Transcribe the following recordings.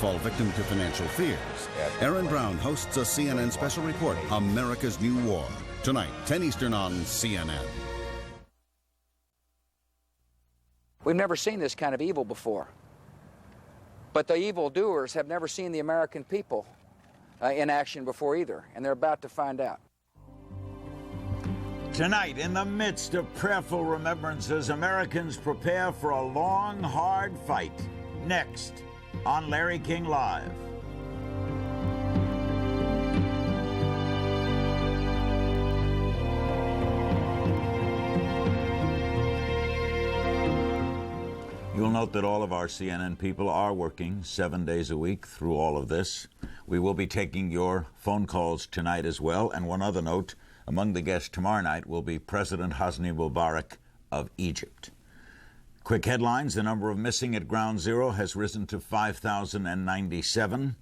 fall victim to financial fears. Aaron Brown hosts a CNN special report, America's New War. Tonight, 10 Eastern on CNN. We've never seen this kind of evil before. But the evildoers have never seen the American people in action before either, and they're about to find out. Tonight, in the midst of prayerful remembrances, Americans prepare for a long, hard fight. Next, on Larry King Live. You'll note that all of our CNN people are working 7 days a week through all of this. We will be taking your phone calls tonight as well. And one other note, among the guests tomorrow night will be President Hosni Mubarak of Egypt. Quick headlines: the number of missing at Ground Zero has risen to 5,097.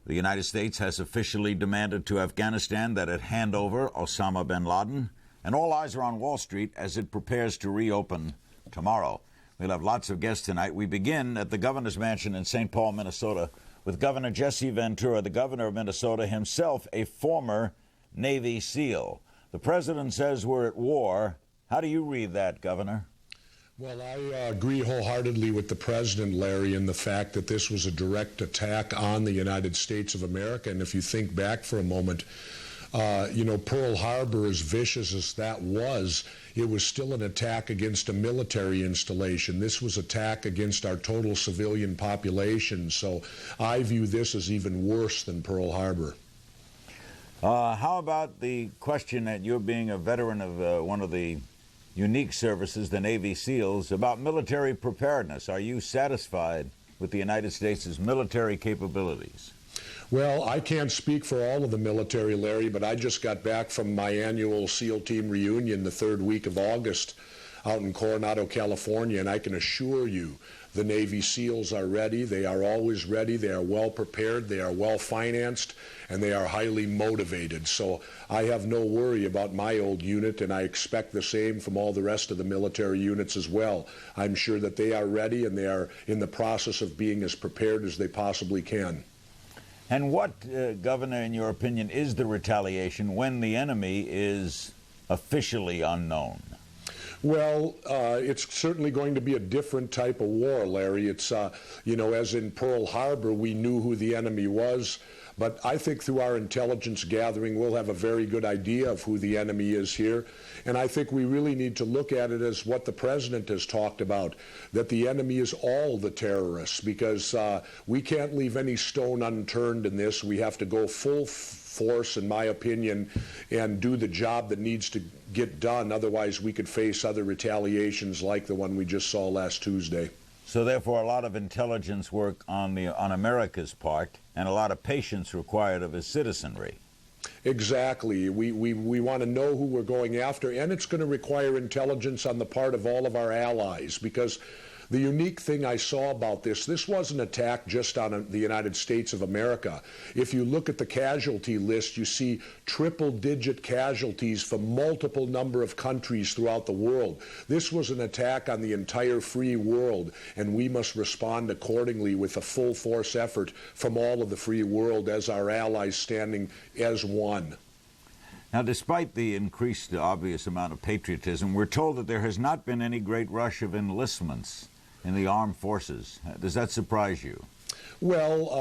The United States has officially demanded to Afghanistan that it hand over Osama bin Laden. And all eyes are on Wall Street as it prepares to reopen tomorrow. We'll have lots of guests tonight. We begin at the governor's mansion in St. Paul, Minnesota, with Governor Jesse Ventura, the governor of Minnesota, himself a former Navy SEAL. The president says we're at war. How do you read that, Governor? Well, I agree wholeheartedly with the president, Larry, in the fact that this was a direct attack on the United States of America. And if you think back for a moment, Pearl Harbor, as vicious as that was, it was still an attack against a military installation. This was an attack against our total civilian population. So I view this as even worse than Pearl Harbor. How about the question that you're being a veteran of one of the unique services, the Navy SEALs, about military preparedness? Are you satisfied with the United States' military capabilities? Well, I can't speak for all of the military, Larry, but I just got back from my annual SEAL team reunion the third week of August out in Coronado, California, and I can assure you the Navy SEALs are ready. They are always ready. They are well prepared. They are well financed, and they are highly motivated. So I have no worry about my old unit, and I expect the same from all the rest of the military units as well. I'm sure that they are ready, and they are in the process of being as prepared as they possibly can. And what, Governor, in your opinion, is the retaliation when the enemy is officially unknown? Well, it's certainly going to be a different type of war, Larry. It's, as in Pearl Harbor, we knew who the enemy was. But I think through our intelligence gathering, we'll have a very good idea of who the enemy is here. And I think we really need to look at it as what the president has talked about, that the enemy is all the terrorists, because we can't leave any stone unturned in this. We have to go full force, in my opinion, and do the job that needs to get done. Otherwise, we could face other retaliations like the one we just saw last Tuesday. So therefore, a lot of intelligence work on America's part and a lot of patience required of his citizenry. Exactly. We want to know who we're going after, and it's going to require intelligence on the part of all of our allies, because the unique thing I saw about this wasn't an attack just on the United States of America. If you look at the casualty list, you see triple-digit casualties from multiple number of countries throughout the world. This was an attack on the entire free world, and we must respond accordingly with a full-force effort from all of the free world as our allies standing as one. Now, despite the increased obvious amount of patriotism, we're told that there has not been any great rush of enlistments in the armed forces. Does that surprise you? Well,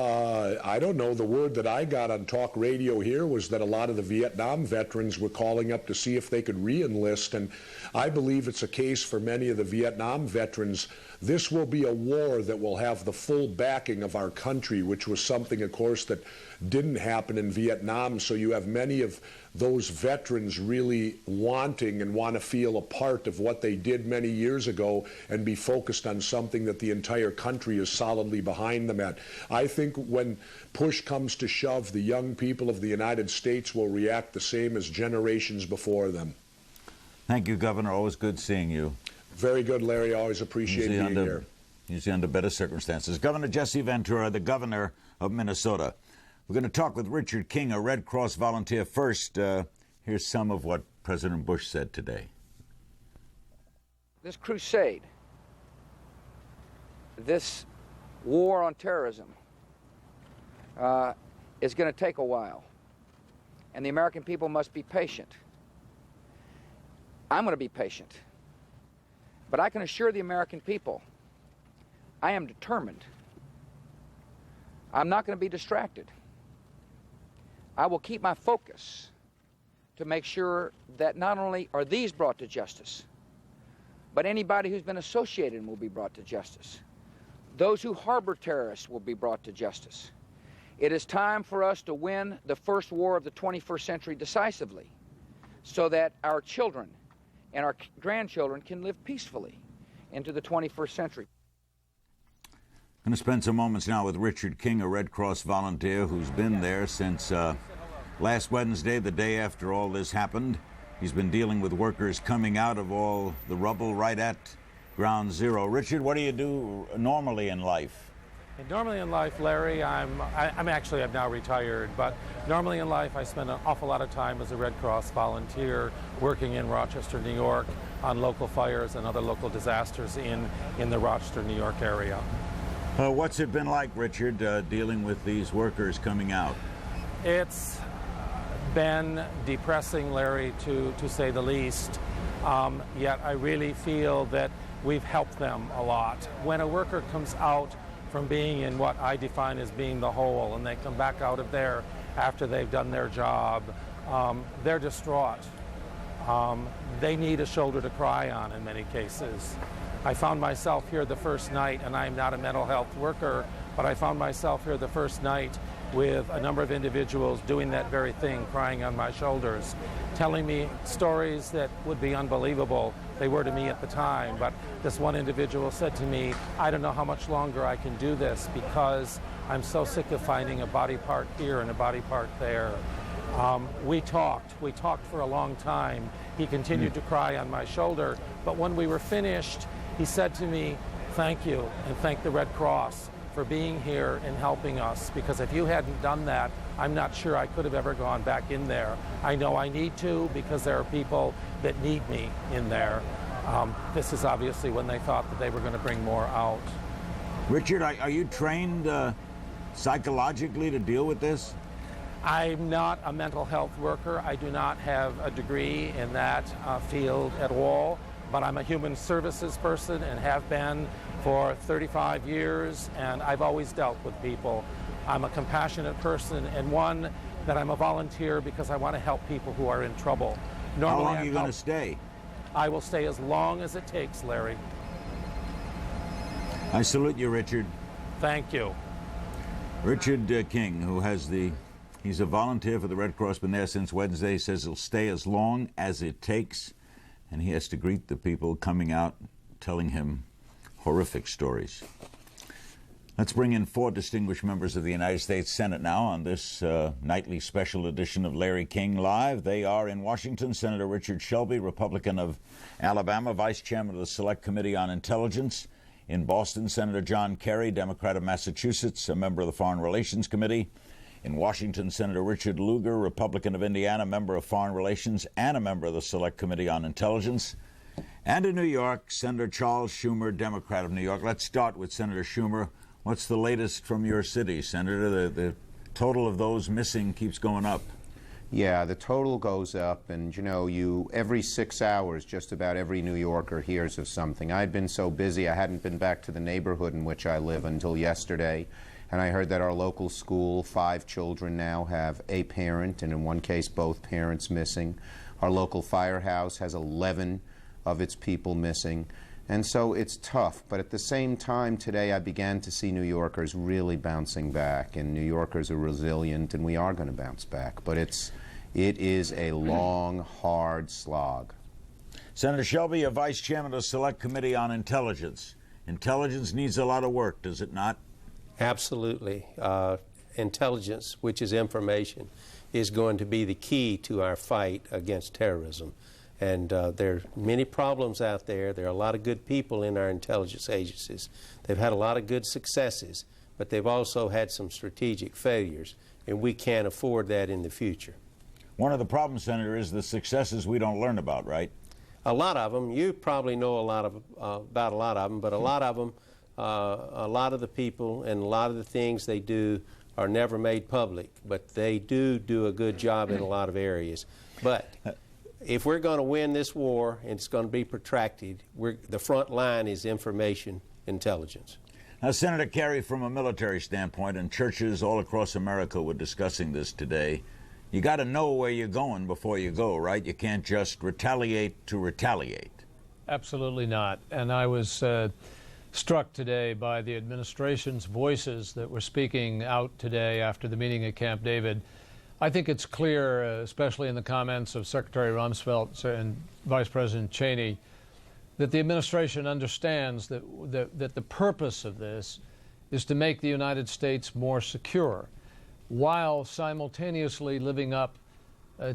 I don't know. The word that I got on talk radio here was that a lot of the Vietnam veterans were calling up to see if they could re-enlist, and I believe it's a case for many of the Vietnam veterans. This will be a war that will have the full backing of our country, which was something, of course, that didn't happen in Vietnam. So you have many of those veterans really wanting and want to feel a part of what they did many years ago and be focused on something that the entire country is solidly behind them at. I think when push comes to shove, the young people of the United States will react the same as generations before them. Thank you, Governor. Always good seeing you. Very good, Larry. I always appreciate being here. Usually under better circumstances. Governor Jesse Ventura, the governor of Minnesota. We're going to talk with Richard King, a Red Cross volunteer. First, here's some of what President Bush said today. This crusade, this war on terrorism, is going to take a while. And the American people must be patient. I'm going to be patient. But I can assure the American people, I am determined. I'm not going to be distracted. I will keep my focus to make sure that not only are these brought to justice, but anybody who's been associated will be brought to justice. Those who harbor terrorists will be brought to justice. It is time for us to win the first war of the 21st century decisively, so that our children and our grandchildren can live peacefully into the 21st century. I'm going to spend some moments now with Richard King, a Red Cross volunteer who's been there since last Wednesday, the day after all this happened. He's been dealing with workers coming out of all the rubble right at Ground Zero. Richard, what do you do normally in life? Normally in life, Larry, I've now retired, but normally in life I spend an awful lot of time as a Red Cross volunteer working in Rochester, New York on local fires and other local disasters in the Rochester, New York area. What's it been like, Richard, dealing with these workers coming out? It's been depressing, Larry, to say the least, yet I really feel that we've helped them a lot. When a worker comes out from being in what I define as being the hole, and they come back out of there after they've done their job, they're distraught. They need a shoulder to cry on in many cases. I found myself here the first night, and I'm not a mental health worker, but I found myself here the first night with a number of individuals doing that very thing, crying on my shoulders, telling me stories that would be unbelievable. They were to me at the time, but this one individual said to me, I don't know how much longer I can do this because I'm so sick of finding a body part here and a body part there. We talked for a long time. He continued to cry on my shoulder, but when we were finished, he said to me, thank you, and thank the Red Cross for being here and helping us, because if you hadn't done that, I'm not sure I could have ever gone back in there. I know I need to, because there are people that need me in there. This is obviously when they thought that they were going to bring more out. Richard, are you trained psychologically to deal with this? I'm not a mental health worker. I do not have a degree in that field at all, but I'm a human services person and have been for 35 years, and I've always dealt with people. I'm a compassionate person, and one that I'm a volunteer because I want to help people who are in trouble. Normally, how long are you going to stay? I will stay as long as it takes, Larry. I salute you, Richard. Thank you. Richard King, who he's a volunteer for the Red Cross, been there since Wednesday, says he'll stay as long as it takes, and he has to greet the people coming out telling him horrific stories. Let's bring in 4 distinguished members of the United States Senate now on this nightly special edition of Larry King Live. They are in Washington, Senator Richard Shelby, Republican of Alabama, Vice Chairman of the Select Committee on Intelligence. In Boston, Senator John Kerry, Democrat of Massachusetts, a member of the Foreign Relations Committee. In Washington, Senator Richard Lugar, Republican of Indiana, member of Foreign Relations and a member of the Select Committee on Intelligence. And in New York, Senator Charles Schumer, Democrat of New York. Let's start with Senator Schumer. What's the latest from your city, Senator? The total of those missing keeps going up. Yeah, the total goes up, and every 6 hours, just about every New Yorker hears of something. I'd been so busy I hadn't been back to the neighborhood in which I live until yesterday, and I heard that our local school, 5 children now have a parent, and in one case both parents missing. Our local firehouse has 11 of its people missing. And so it's tough, but at the same time today I began to see New Yorkers really bouncing back, and New Yorkers are resilient, and we are going to bounce back. But it is a long, hard slog. Senator Shelby, a Vice Chairman of the Select Committee on Intelligence. Intelligence needs a lot of work, does it not? Absolutely. Intelligence, which is information, is going to be the key to our fight against terrorism. And there are many problems out there. There are a lot of good people in our intelligence agencies. They've had a lot of good successes, but they've also had some strategic failures, and we can't afford that in the future. One of the problems, Senator, is the successes we don't learn about, right? A lot of them. You probably know about a lot of them, but a lot of them, a lot of the people and a lot of the things they do are never made public, but they do a good job in a lot of areas. But if we're going to win this war, and it's going to be protracted, the front line is information intelligence. Now, Senator Kerry, from a military standpoint, and churches all across America were discussing this today, you got to know where you're going before you go, right? You can't just retaliate to retaliate. Absolutely not. And I was struck today by the administration's voices that were speaking out today after the meeting at Camp David. I think it's clear, especially in the comments of Secretary Rumsfeld and Vice President Cheney, that the administration understands that the purpose of this is to make the United States more secure, while simultaneously living up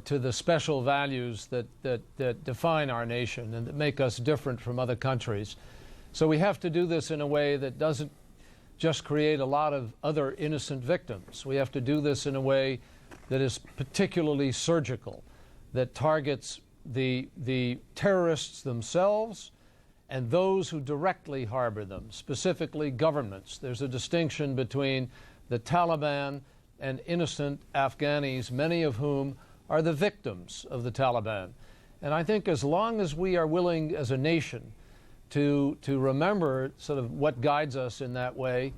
to the special values that define our nation and that make us different from other countries. So we have to do this in a way that doesn't just create a lot of other innocent victims. We have to do this in a way that is particularly surgical, that targets the terrorists themselves and those who directly harbor them, specifically governments. There's a distinction between the Taliban and innocent Afghanis, many of whom are the victims of the Taliban. And I think as long as we are willing as a nation to remember sort of what guides us in that way,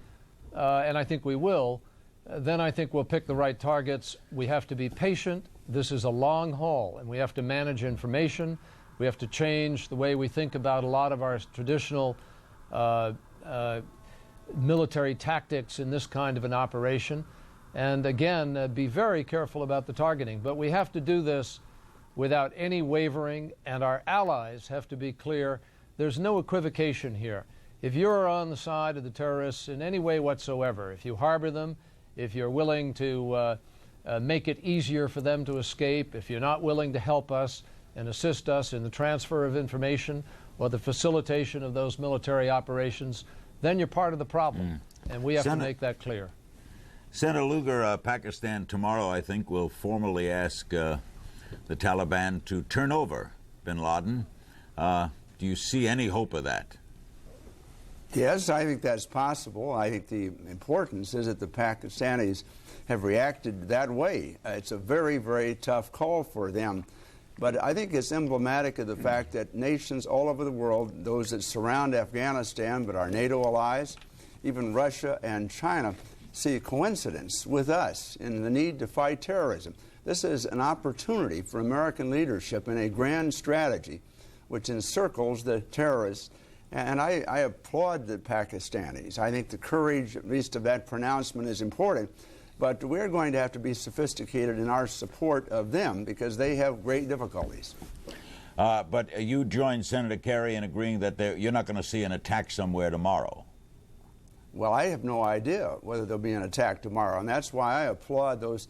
and I think we will, then I think we'll pick the right targets. We have to be patient. This is a long haul, and we have to manage information. We have to change the way we think about a lot of our traditional military tactics in this kind of an operation. And again, be very careful about the targeting. But we have to do this without any wavering, and our allies have to be clear. There's no equivocation here. If you're on the side of the terrorists in any way whatsoever, if you harbor them, if you're willing to make it easier for them to escape, if you're not willing to help us and assist us in the transfer of information or the facilitation of those military operations, then you're part of the problem. And we have to make that clear. Senator Lugar, Pakistan tomorrow, I think, will formally ask the Taliban to turn over bin Laden. Do you see any hope of that? Yes, I think that's possible. I think the importance is that the Pakistanis have reacted that way. It's a very, very tough call for them. But I think it's emblematic of the fact that nations all over the world, those that surround Afghanistan, but our NATO allies, even Russia and China, see a coincidence with us in the need to fight terrorism. This is an opportunity for American leadership in a grand strategy which encircles the terrorists. And I applaud the Pakistanis. I think the courage, at least of that pronouncement, is important. But we're going to have to be sophisticated in our support of them because they have great difficulties. But you joined Senator Kerry in agreeing that you're not going to see an attack somewhere tomorrow. Well, I have no idea whether there'll be an attack tomorrow, and that's why I applaud those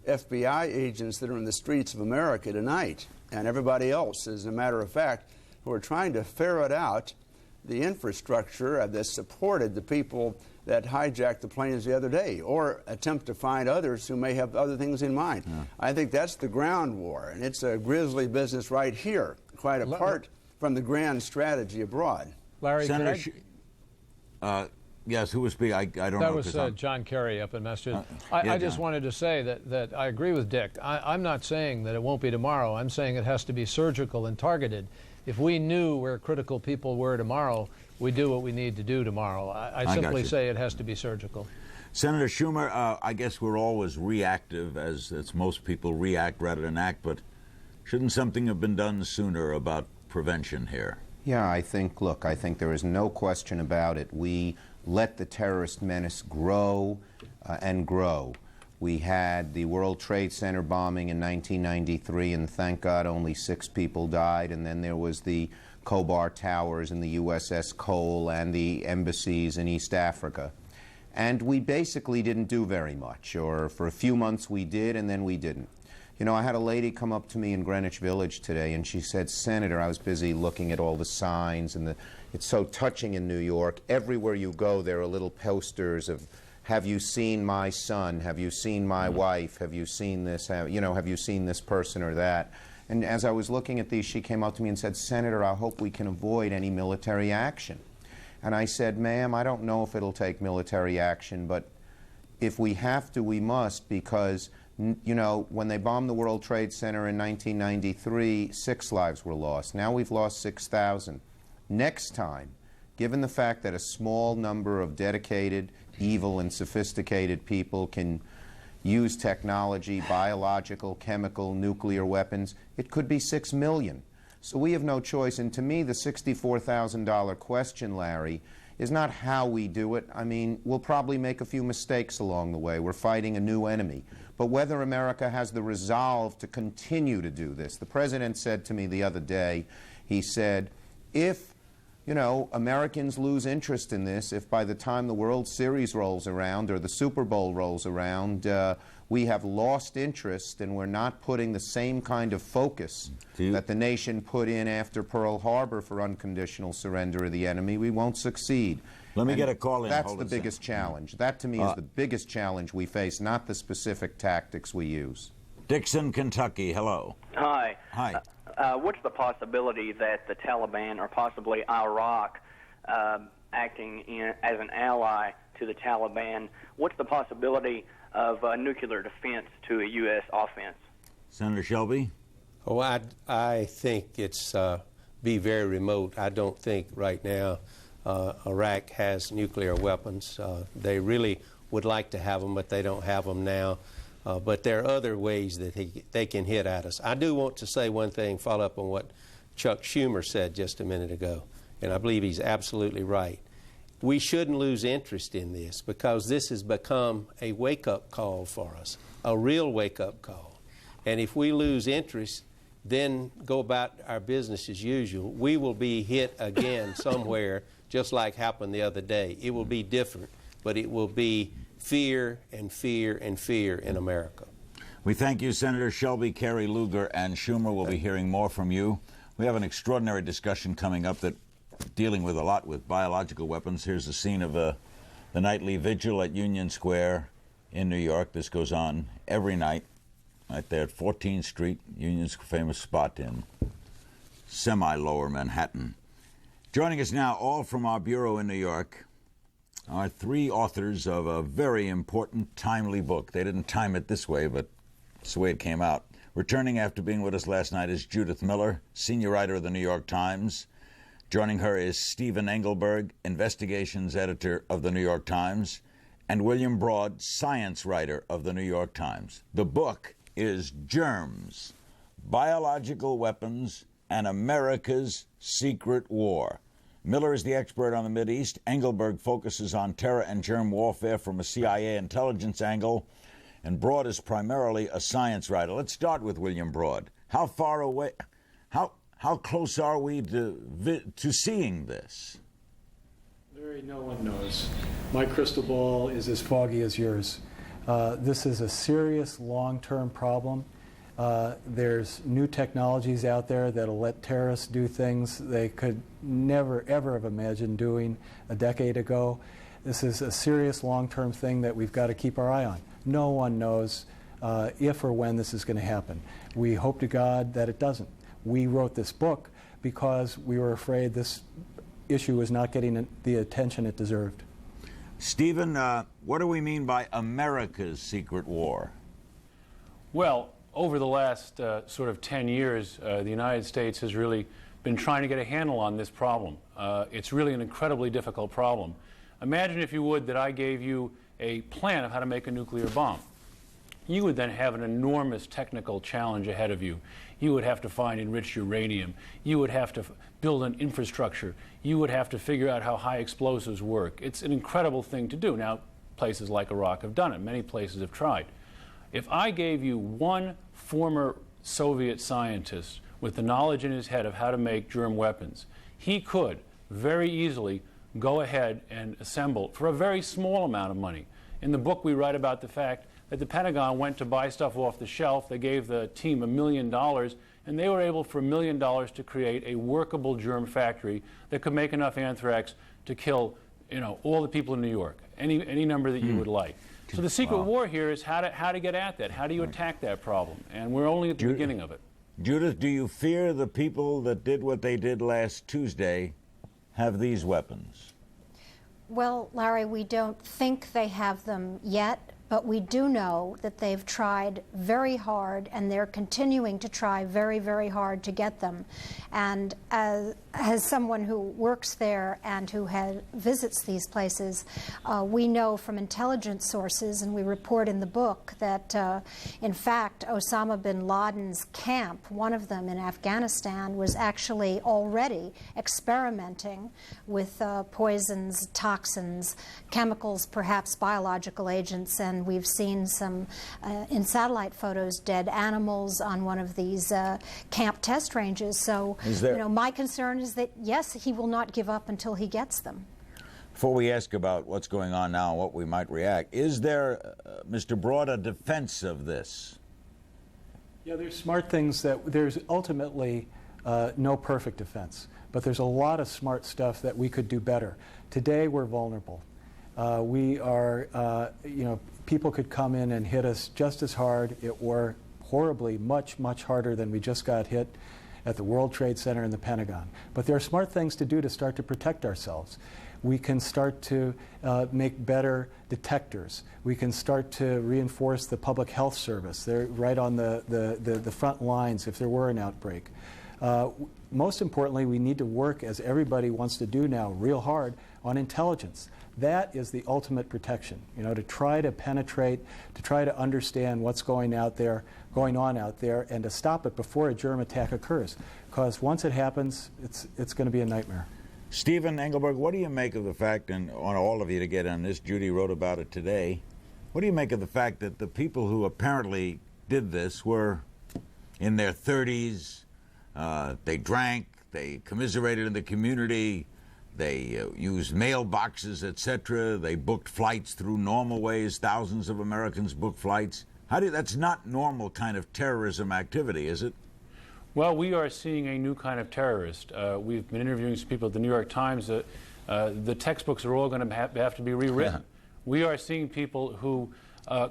FBI agents that are in the streets of America tonight, and everybody else, as a matter of fact, who are trying to ferret out the infrastructure that supported the people that hijacked the planes the other day, or attempt to find others who may have other things in mind. Yeah. I think that's the ground war, and it's a grisly business right here, quite apart from the grand strategy abroad. Larry, Senator, yes, who was speaking? I don't know. That was John Kerry up in Massachusetts. I just wanted to say that I agree with Dick. I'm not saying that it won't be tomorrow. I'm saying it has to be surgical and targeted. If we knew where critical people were tomorrow, we do what we need to do tomorrow. I simply say it has to be surgical. Senator Schumer, I guess we're always reactive, as most people react rather than act, but shouldn't something have been done sooner about prevention here? Yeah, I think there is no question about it. We let the terrorist menace grow and grow. We had the World Trade Center bombing in 1993, and thank God only 6 people died. And then there was the Khobar Towers and the USS Cole and the embassies in East Africa. And we basically didn't do very much, or for a few months we did, and then we didn't. You know, I had a lady come up to me in Greenwich Village today, and she said, Senator, I was busy looking at all the signs, and it's so touching in New York. Everywhere you go, there are little posters of, have you seen my son? Have you seen my wife? Have you seen this? Have you seen this person or that? And as I was looking at these, she came up to me and said, Senator, I hope we can avoid any military action. And I said, ma'am, I don't know if it'll take military action, but if we have to, we must, because, you know, when they bombed the World Trade Center in 1993, 6 lives were lost. Now we've lost 6,000. Next time, given the fact that a small number of dedicated, evil, and sophisticated people can use technology, biological, chemical, nuclear weapons, it could be 6 million. So we have no choice. And to me, the $64,000 question, Larry, is not how we do it. I mean, we'll probably make a few mistakes along the way. We're fighting a new enemy. But whether America has the resolve to continue to do this. The President said to me the other day, he said, if, you know, Americans lose interest in this, if by the time the World Series rolls around or the Super Bowl rolls around, we have lost interest and we're not putting the same kind of focus that the nation put in after Pearl Harbor for unconditional surrender of the enemy, we won't succeed. Let me get a call in. That's the biggest challenge. That, to me, is the biggest challenge we face, not the specific tactics we use. Dixon, Kentucky, hello. Hi. Hi. What's the possibility that the Taliban or possibly Iraq acting as an ally to the Taliban, what's the possibility of nuclear defense to a U.S. offense? Senator Shelby? Oh, I think it's be very remote. I don't think right now Iraq has nuclear weapons. They really would like to have them, but they don't have them now. But there are other ways that they can hit at us. I do want to say one thing, follow up on what Chuck Schumer said just a minute ago, and I believe he's absolutely right. We shouldn't lose interest in this because this has become a wake-up call for us, a real wake-up call. And if we lose interest, then go about our business as usual, we will be hit again somewhere, just like happened the other day. It will be different, but it will be fear and fear and fear in America. We thank you, Senator Shelby, Kerry, Lugar, and Schumer. We'll be hearing more from you. We have an extraordinary discussion coming up that dealing with a lot with biological weapons. Here's the scene of the nightly vigil at Union Square in New York. This goes on every night right there at 14th Street, Union's famous spot in semi-lower Manhattan. Joining us now, all from our bureau in New York, are 3 authors of a very important, timely book. They didn't time it this way, but it's the way it came out. Returning after being with us last night is Judith Miller, senior writer of the New York Times. Joining her is Stephen Engelberg, investigations editor of the New York Times, and William Broad, science writer of the New York Times. The book is Germs, Biological Weapons and America's Secret War. Miller is the expert on the Mideast. Engelberg focuses on terror and germ warfare from a CIA intelligence angle. And Broad is primarily a science writer. Let's start with William Broad. How far away, how close are we to seeing this? Larry, no one knows. My crystal ball is as foggy as yours. This is a serious long-term problem. There's new technologies out there that'll let terrorists do things they could never, ever have imagined doing a decade ago. This is a serious long-term thing that we've got to keep our eye on. No one knows if or when this is going to happen. We hope to God that it doesn't. We wrote this book because we were afraid this issue was not getting the attention it deserved. Stephen, what do we mean by America's secret war? Well, over the last sort of 10 years, the United States has really been trying to get a handle on this problem. It's really an incredibly difficult problem. Imagine, if you would, that I gave you a plan of how to make a nuclear bomb. You would then have an enormous technical challenge ahead of you. You would have to find enriched uranium. You would have to build an infrastructure. You would have to figure out how high explosives work. It's an incredible thing to do. Now, places like Iraq have done it. Many places have tried. If I gave you one former Soviet scientist with the knowledge in his head of how to make germ weapons, he could very easily go ahead and assemble for a very small amount of money. In the book, we write about the fact that the Pentagon went to buy stuff off the shelf. They gave the team $1 million, and they were able for $1 million to create a workable germ factory that could make enough anthrax to kill, all the people in New York, any number that you would like. So the secret war here is how to get at that. How do you attack that problem? And we're only at the beginning of it. Judith, do you fear the people that did what they did last Tuesday have these weapons? Well, Larry, we don't think they have them yet, but we do know that they've tried very hard, and they're continuing to try very, very hard to get them. And as someone who works there and who visits these places, we know from intelligence sources, and we report in the book, that in fact Osama bin Laden's camp, one of them in Afghanistan, was actually already experimenting with poisons, toxins, chemicals, perhaps biological agents, and we've seen some, in satellite photos, dead animals on one of these camp test ranges. So, my concern is that, yes, he will not give up until he gets them. Before we ask about what's going on now and what we might react, is there, Mr. Broad, a defense of this? Yeah, there's smart things that there's ultimately no perfect defense, but there's a lot of smart stuff that we could do better. Today, we're vulnerable. We are, people could come in and hit us just as hard, or horribly, much, much harder than we just got hit at the World Trade Center and the Pentagon. But there are smart things to do to start to protect ourselves. We can start to make better detectors. We can start to reinforce the public health service. They're right on the front lines if there were an outbreak. Most importantly, we need to work, as everybody wants to do now, real hard on intelligence. That is the ultimate protection, to try to penetrate, to try to understand what's going on out there, and to stop it before a germ attack occurs. Because once it happens, it's going to be a nightmare. Stephen Engelberg, what do you make of the fact, and on all of you to get on this, Judy wrote about it today, what do you make of the fact that the people who apparently did this were in their 30s, they drank, they commiserated in the community, they used mailboxes, etc. They booked flights through normal ways. Thousands of Americans book flights. That's not normal kind of terrorism activity, is it? Well, we are seeing a new kind of terrorist. We've been interviewing some people at the New York Times. The textbooks are all going to have to be rewritten. We are seeing people who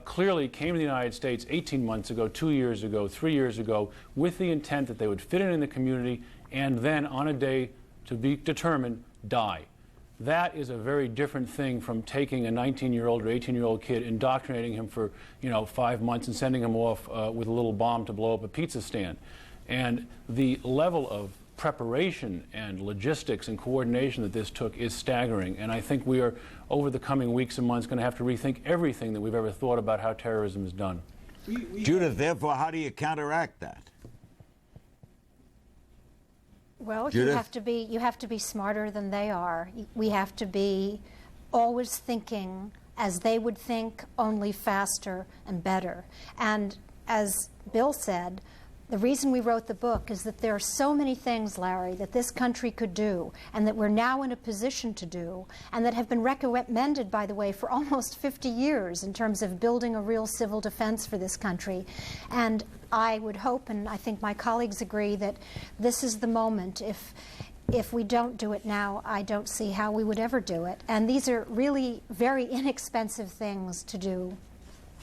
clearly came to the United States 18 months ago, 2 years ago, 3 years ago, with the intent that they would fit in the community and then, on a day to be determined, die. That is a very different thing from taking a 19-year-old or 18-year-old kid, indoctrinating him for 5 months and sending him off with a little bomb to blow up a pizza stand. And the level of preparation and logistics and coordination that this took is staggering. And I think we are, over the coming weeks and months, going to have to rethink everything that we've ever thought about how terrorism is done. Judith, therefore, how do you counteract that? Well, you have to be smarter than they are. We have to be always thinking as they would think, only faster and better. And as Bill said, the reason we wrote the book is that there are so many things, Larry, that this country could do and that we're now in a position to do and that have been recommended, by the way, for almost 50 years in terms of building a real civil defense for this country. And I would hope, and I think my colleagues agree, that this is the moment. If we don't do it now, I don't see how we would ever do it. And these are really very inexpensive things to do.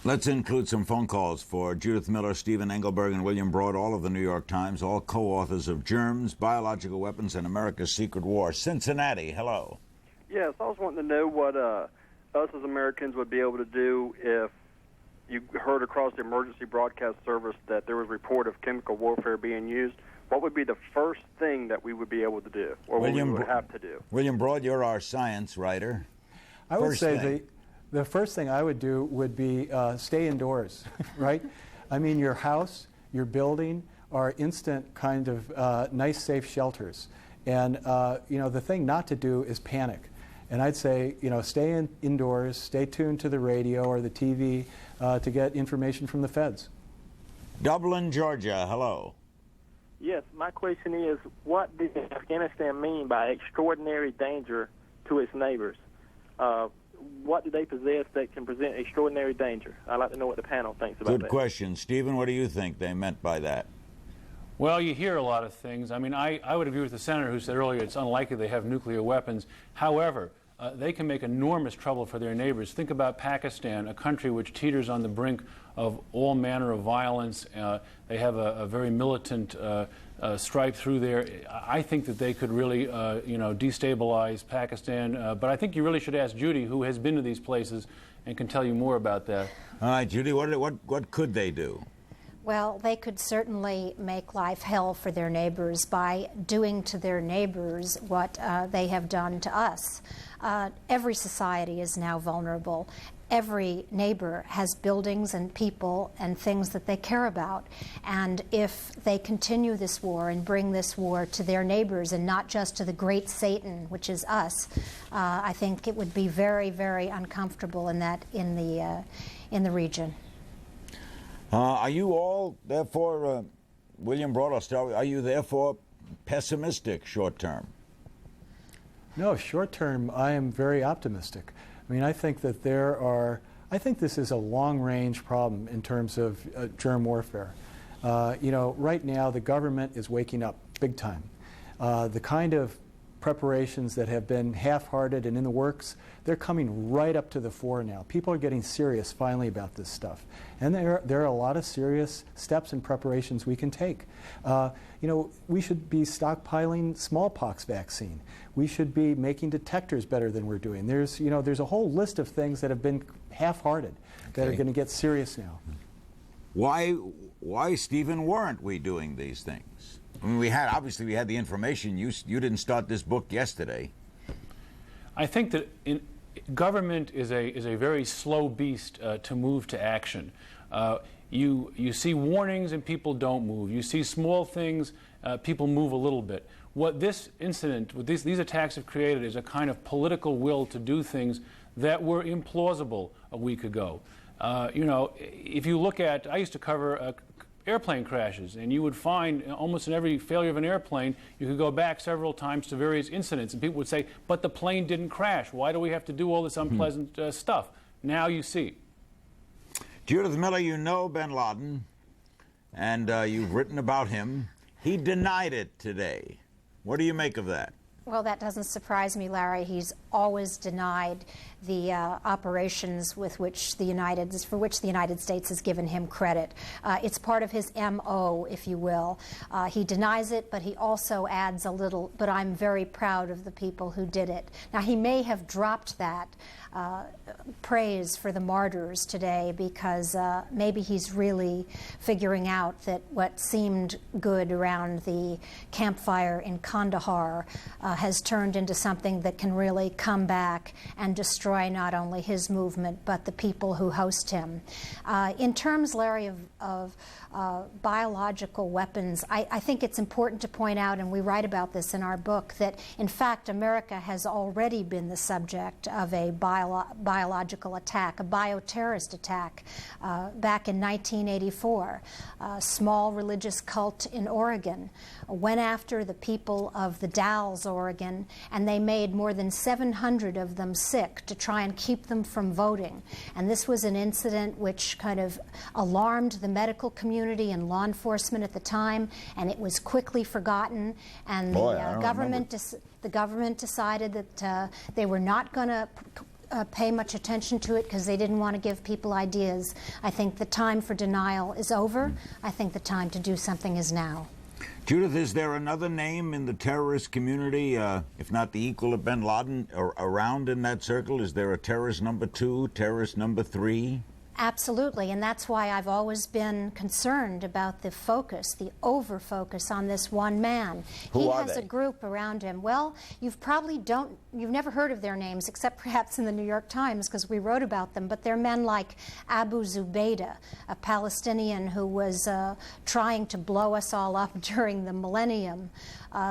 Let's include some phone calls for Judith Miller, Stephen Engelberg, and William Broad, all of the New York Times, all co-authors of Germs, Biological Weapons, and America's Secret War. Cincinnati, hello. Yes, I was wanting to know what us as Americans would be able to do if you heard across the emergency broadcast service that there was a report of chemical warfare being used. What would be the first thing that we would be able to do, or what we would have to do? William Broad, you're our science writer. I would say the first thing I would do would be stay indoors, right? I mean, your house, your building are instant kind of nice, safe shelters. And, the thing not to do is panic. And I'd say, stay indoors, stay tuned to the radio or the TV to get information from the feds. Dublin, Georgia, hello. Yes, my question is, what does Afghanistan mean by extraordinary danger to its neighbors? What do they possess that can present extraordinary danger? I'd like to know what the panel thinks about that. Good question. Stephen, what do you think they meant by that? Well, you hear a lot of things. I mean, I would agree with the senator who said earlier it's unlikely they have nuclear weapons. However, they can make enormous trouble for their neighbors. Think about Pakistan, a country which teeters on the brink of all manner of violence. They have a very militant stripe through there. I think that they could really, destabilize Pakistan. But I think you really should ask Judy, who has been to these places and can tell you more about that. All right, Judy, what could they do? Well, they could certainly make life hell for their neighbors by doing to their neighbors what they have done to us. Every society is now vulnerable. Every neighbor has buildings and people and things that they care about. And if they continue this war and bring this war to their neighbors and not just to the great Satan, which is us, I think it would be very, very uncomfortable in the region. Are you all, therefore, William Broad, are you therefore pessimistic short term? No, short term, I am very optimistic. I mean, I think that I think this is a long-range problem in terms of germ warfare. Right now the government is waking up big time. The kind of preparations that have been half-hearted and in the works, they're coming right up to the fore now. People are getting serious finally about this stuff. And there are a lot of serious steps and preparations we can take. We should be stockpiling smallpox vaccine. We should be making detectors better than we're doing. There's a whole list of things that have been half-hearted that are going to get serious now. Why, Stephen, weren't we doing these things? I mean, we had the information. You didn't start this book yesterday. I think that government is a very slow beast to move to action. You see warnings and people don't move. You see small things, people move a little bit. What this incident, what these attacks have created is a kind of political will to do things that were implausible a week ago. If you look at, I used to cover airplane crashes, and you would find almost in every failure of an airplane, you could go back several times to various incidents, and people would say, but the plane didn't crash. Why do we have to do all this unpleasant stuff? Now you see. Judith Miller, you know bin Laden, and you've written about him. He denied it today. What do you make of that? Well, that doesn't surprise me, Larry. He's always denied the operations for which the United States has given him credit. It's part of his M.O., if you will. He denies it, but he also adds a little, but I'm very proud of the people who did it. Now, he may have dropped that praise for the martyrs today because maybe he's really figuring out that what seemed good around the campfire in Kandahar has turned into something that can really come back and destroy not only his movement but the people who host him. In terms, Larry, of biological weapons, I think it's important to point out, and we write about this in our book, that in fact America has already been the subject of a biological attack, a bioterrorist attack, back in 1984. A small religious cult in Oregon went after the people of the Dalles, Oregon, and they made more than 700 of them sick to try and keep them from voting. And this was an incident which kind of alarmed the medical community and law enforcement at the time, and it was quickly forgotten. And the government decided that they were not going to pay much attention to it because they didn't want to give people ideas. I think the time for denial is over. I think the time to do something is now. Judith, is there another name in the terrorist community, if not the equal of bin Laden, or around in that circle? Is there a terrorist number 2, terrorist number 3? Absolutely, and that's why I've always been concerned about the focus, the over-focus on this one man. He has a group around him. Well, you've never heard of their names, except perhaps in the New York Times, because we wrote about them, but they're men like Abu Zubaydah, a Palestinian who was trying to blow us all up during the millennium.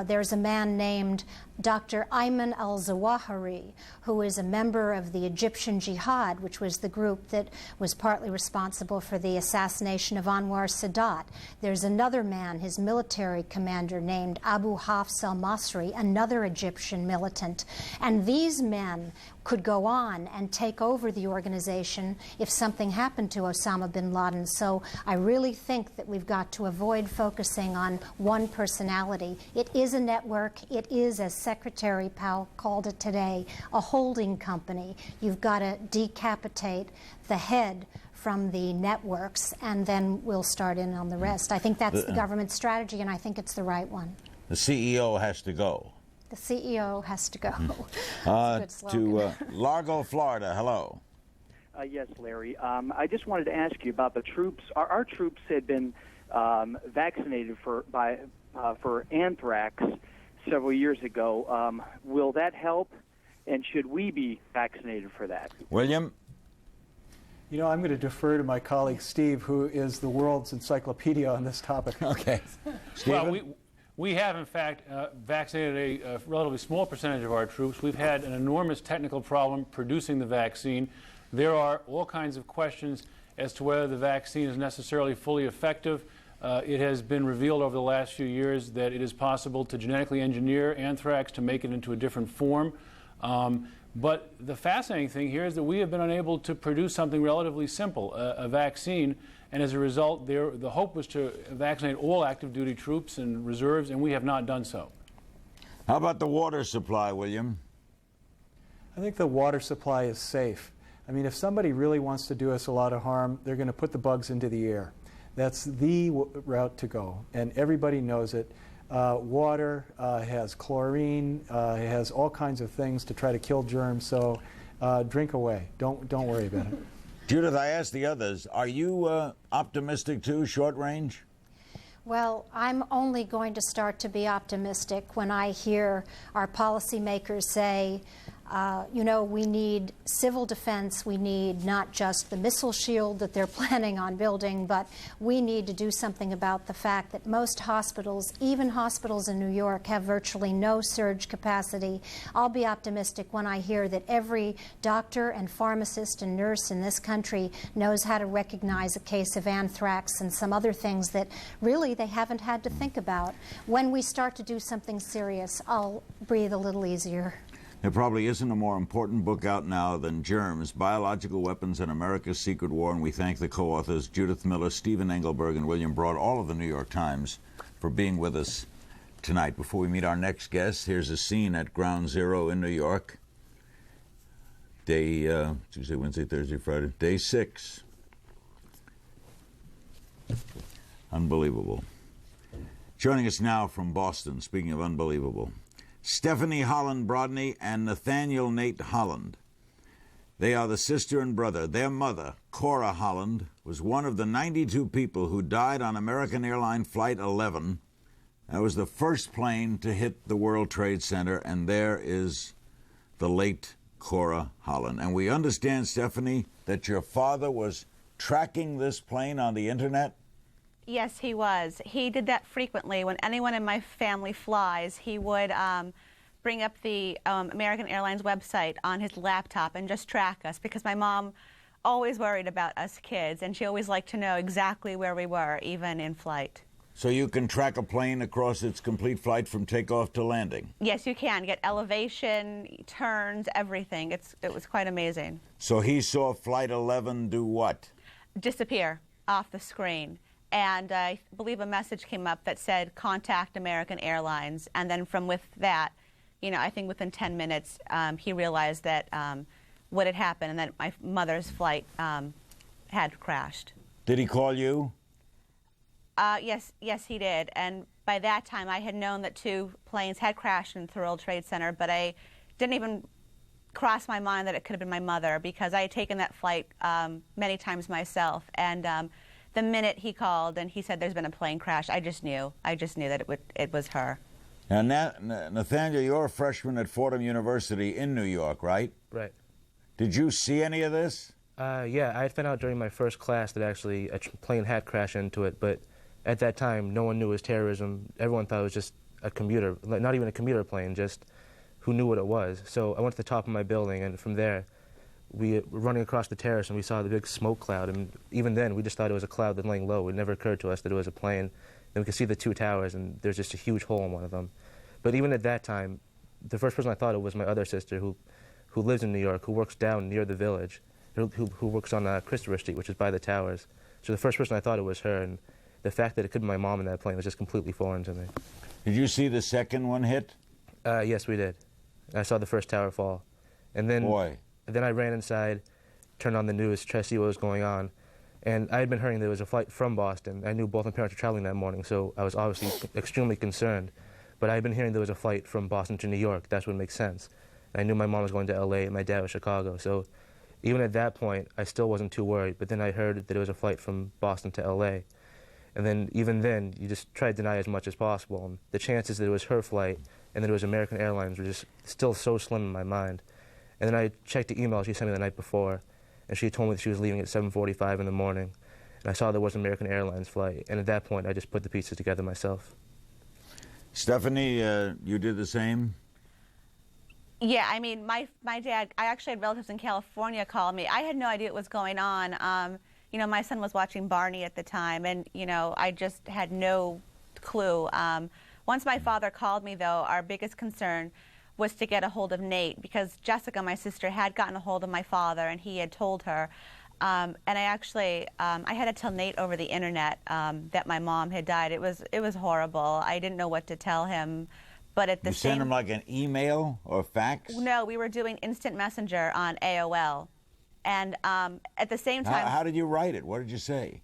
There's a man named Dr. Ayman al-Zawahiri, who is a member of the Egyptian Jihad, which was the group that was partly responsible for the assassination of Anwar Sadat. There's another man, his military commander, named Abu Hafs al-Masri, another Egyptian militant. And these men could go on and take over the organization if something happened to Osama bin Laden. So I really think that we've got to avoid focusing on one personality. It is a network. It is, as Secretary Powell called it today, a holding company. You've got to decapitate the head from the networks, and then we'll start in on the rest. I think that's the government strategy, and I think it's the right one. The CEO has to go. The CEO has to go. To Largo, Florida. Hello. Yes, Larry. I just wanted to ask you about the troops. Our troops had been vaccinated for anthrax several years ago. Will that help, and should we be vaccinated for that? William? You know, I'm going to defer to my colleague Steve, who is the world's encyclopedia on this topic. Okay. Well, we have, in fact, vaccinated a relatively small percentage of our troops. We've had an enormous technical problem producing the vaccine. There are all kinds of questions as to whether the vaccine is necessarily fully effective. It has been revealed over the last few years that it is possible to genetically engineer anthrax to make it into a different form. But the fascinating thing here is that we have been unable to produce something relatively simple, a vaccine, and as a result, the hope was to vaccinate all active duty troops and reserves, and we have not done so. How about the water supply, William? I think the water supply is safe. I mean, if somebody really wants to do us a lot of harm, they're going to put the bugs into the air. That's the route to go, and everybody knows it. Water has chlorine, has all kinds of things to try to kill germs, so drink away. Don't worry about it. Judith, I asked the others, are you optimistic too, short range? Well, I'm only going to start to be optimistic when I hear our policymakers say, you know, we need civil defense. We need not just the missile shield that they're planning on building, but we need to do something about the fact that most hospitals, even hospitals in New York, have virtually no surge capacity. I'll be optimistic when I hear that every doctor and pharmacist and nurse in this country knows how to recognize a case of anthrax and some other things that really they haven't had to think about. When we start to do something serious, I'll breathe a little easier. There probably isn't a more important book out now than Germs, Biological Weapons and America's Secret War, and we thank the co-authors Judith Miller, Stephen Engelberg, and William Broad, all of the New York Times, for being with us tonight. Before we meet our next guest, here's a scene at Ground Zero in New York. Day, Tuesday, Wednesday, Thursday, Friday, day 6. Unbelievable. Joining us now from Boston, speaking of unbelievable, Stephanie Holland Brodney and Nathaniel Nate Holland. They are the sister and brother. Their mother, Cora Holland, was one of the 92 people who died on American Airlines Flight 11. That was the first plane to hit the World Trade Center, and there is the late Cora Holland. And we understand, Stephanie, that your father was tracking this plane on the internet? Yes, he was. He did that frequently. When anyone in my family flies, he would bring up the American Airlines website on his laptop and just track us, because my mom always worried about us kids, and she always liked to know exactly where we were, even in flight. So you can track a plane across its complete flight from takeoff to landing? Yes, you can. Get elevation, turns, everything. It was quite amazing. So he saw Flight 11 do what? Disappear off the screen. And I believe a message came up that said, contact American Airlines. And then from with that, you know, I think within 10 minutes, he realized that what had happened and that my mother's flight had crashed. Did he call you? Yes, he did. And by that time, I had known that 2 planes had crashed into the World Trade Center, but I didn't even cross my mind that it could have been my mother, because I had taken that flight many times myself. And the minute he called and he said there's been a plane crash, I just knew that it was her. Now, Nathaniel, you're a freshman at Fordham University in New York, right? Right. Did you see any of this? Yeah, I had found out during my first class that actually a plane had crashed into it, but at that time, no one knew it was terrorism. Everyone thought it was just a commuter, not even a commuter plane, just who knew what it was. So I went to the top of my building, and from there, we were running across the terrace, and we saw the big smoke cloud, and even then, we just thought it was a cloud that laying low. It never occurred to us that it was a plane. Then we could see the 2 towers, and there's just a huge hole in one of them. But even at that time, the first person I thought of was my other sister, who lives in New York, who works down near the Village, who works on Christopher Street, which is by the towers. So the first person I thought of was her, and the fact that it could be my mom in that plane was just completely foreign to me. Did you see the second one hit? Yes, we did. I saw the first tower fall. And then, then I ran inside, turned on the news, tried to see what was going on. And I had been hearing there was a flight from Boston. I knew both my parents were traveling that morning, so I was obviously extremely concerned. But I had been hearing there was a flight from Boston to New York. That's what makes sense. And I knew my mom was going to L.A. and my dad was Chicago. So even at that point, I still wasn't too worried. But then I heard that it was a flight from Boston to L.A. And then, even then, you just try to deny as much as possible. And the chances that it was her flight and that it was American Airlines were just still so slim in my mind. And then I checked the email she sent me the night before, and she told me that she was leaving at 7:45 in the morning. And I saw there was an American Airlines flight. And at that point, I just put the pieces together myself. Stephanie, you did the same? Yeah, I mean, my dad, I actually had relatives in California call me. I had no idea what was going on. You know, my son was watching Barney at the time, and, you know, I just had no clue. Once my father called me, though, our biggest concern was to get a hold of Nate, because Jessica, my sister, had gotten a hold of my father, and he had told her. And I actually, I had to tell Nate over the internet that my mom had died. It was horrible. I didn't know what to tell him. But at the same... You sent him like an email or fax? No, we were doing instant messenger on AOL. And at the same time... How did you write it? What did you say?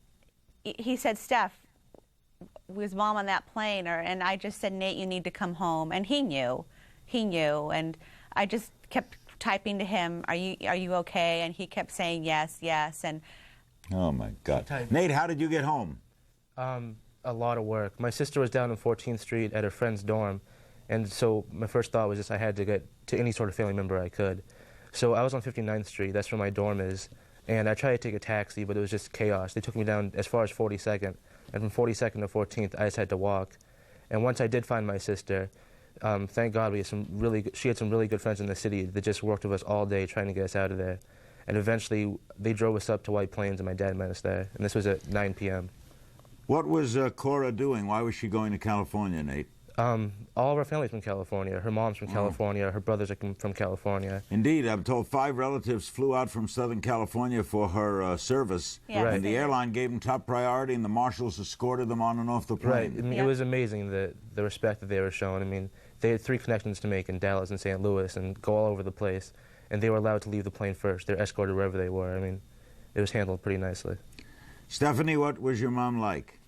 He said, Steph, was Mom on that plane? And I just said, Nate, you need to come home. And he knew. He knew. And I just kept typing to him, are you okay? And he kept saying yes, yes. And oh, my God. Nate, how did you get home? A lot of work. My sister was down on 14th Street at her friend's dorm. And so my first thought was just I had to get to any sort of family member I could. So I was on 59th Street, that's where my dorm is, and I tried to take a taxi, but it was just chaos. They took me down as far as 42nd, and from 42nd to 14th, I just had to walk. And once I did find my sister, thank God she had some really good friends in the city that just worked with us all day trying to get us out of there. And eventually, they drove us up to White Plains, and my dad met us there, and this was at 9 p.m. What was Cora doing? Why was she going to California, Nate? All of our family's from California. Her mom's from California. Her brothers are from California. Indeed, I'm told 5 relatives flew out from Southern California for her service. Yes. Right. And the airline gave them top priority, and the marshals escorted them on and off the plane. Right. I mean, it was amazing, the respect that they were shown. I mean, they had 3 connections to make in Dallas and St. Louis and go all over the place. And they were allowed to leave the plane first. They're escorted wherever they were. I mean, it was handled pretty nicely. Stephanie, what was your mom like?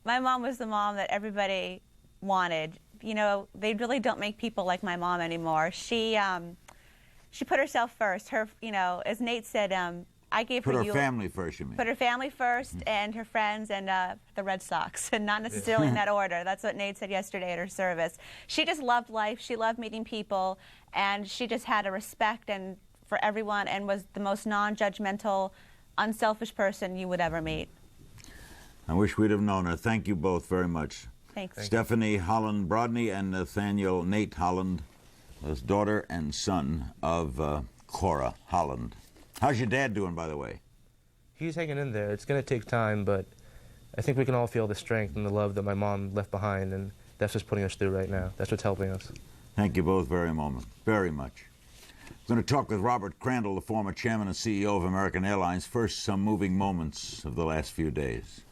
My mom was the mom that everybody wanted. You know, they really don't make people like my mom anymore. She put herself first. Her, you know, as Nate said, I gave her... Put her family first, you mean? Put her family first and her friends and the Red Sox, and not necessarily in that order. That's what Nate said yesterday at her service. She just loved life. She loved meeting people, and she just had a respect for everyone and was the most non-judgmental, unselfish person you would ever meet. I wish we'd have known her. Thank you both very much. Thanks. Stephanie Holland Brodney and Nathaniel Nate Holland, as daughter and son of Cora Holland. How's your dad doing, by the way? He's hanging in there. It's going to take time, but I think we can all feel the strength and the love that my mom left behind, and that's what's putting us through right now. That's what's helping us. Thank you both very much. I'm going to talk with Robert Crandall, the former chairman and CEO of American Airlines. First, some moving moments of the last few days.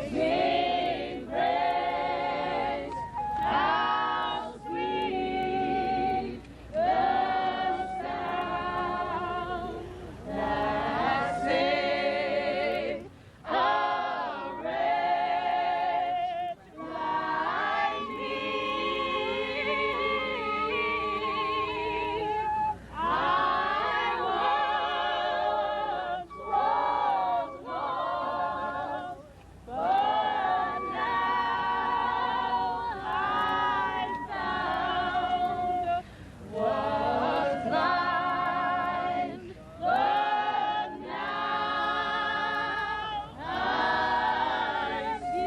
Amazing grace, how sweet the sound that saved a wretch like me. I once was lost, but now I'm found. Was blind, but now I see.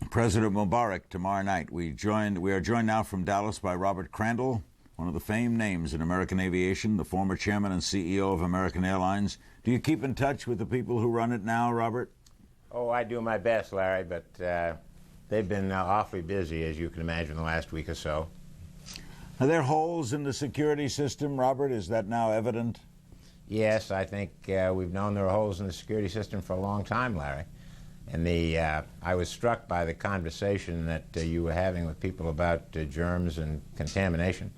President Mubarak tomorrow night. We are joined now from Dallas by Robert Crandall, one of the famed names in American aviation, the former chairman and CEO of American Airlines. Do you keep in touch with the people who run it now, Robert? Oh, I do my best, Larry, but they've been awfully busy, as you can imagine, the last week or so. Are there holes in the security system, Robert? Is that now evident? Yes, I think we've known there are holes in the security system for a long time, Larry. And I was struck by the conversation that you were having with people about germs and contamination.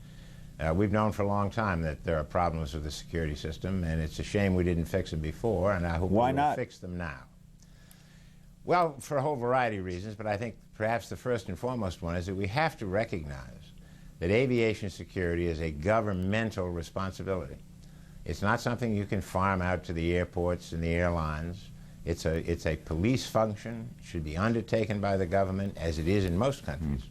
We've known for a long time that there are problems with the security system, and it's a shame we didn't fix them before, and I hope we will fix them now. Well, for a whole variety of reasons, but I think perhaps the first and foremost one is that we have to recognize that aviation security is a governmental responsibility. It's not something you can farm out to the airports and the airlines. It's a police function. It should be undertaken by the government, as it is in most countries,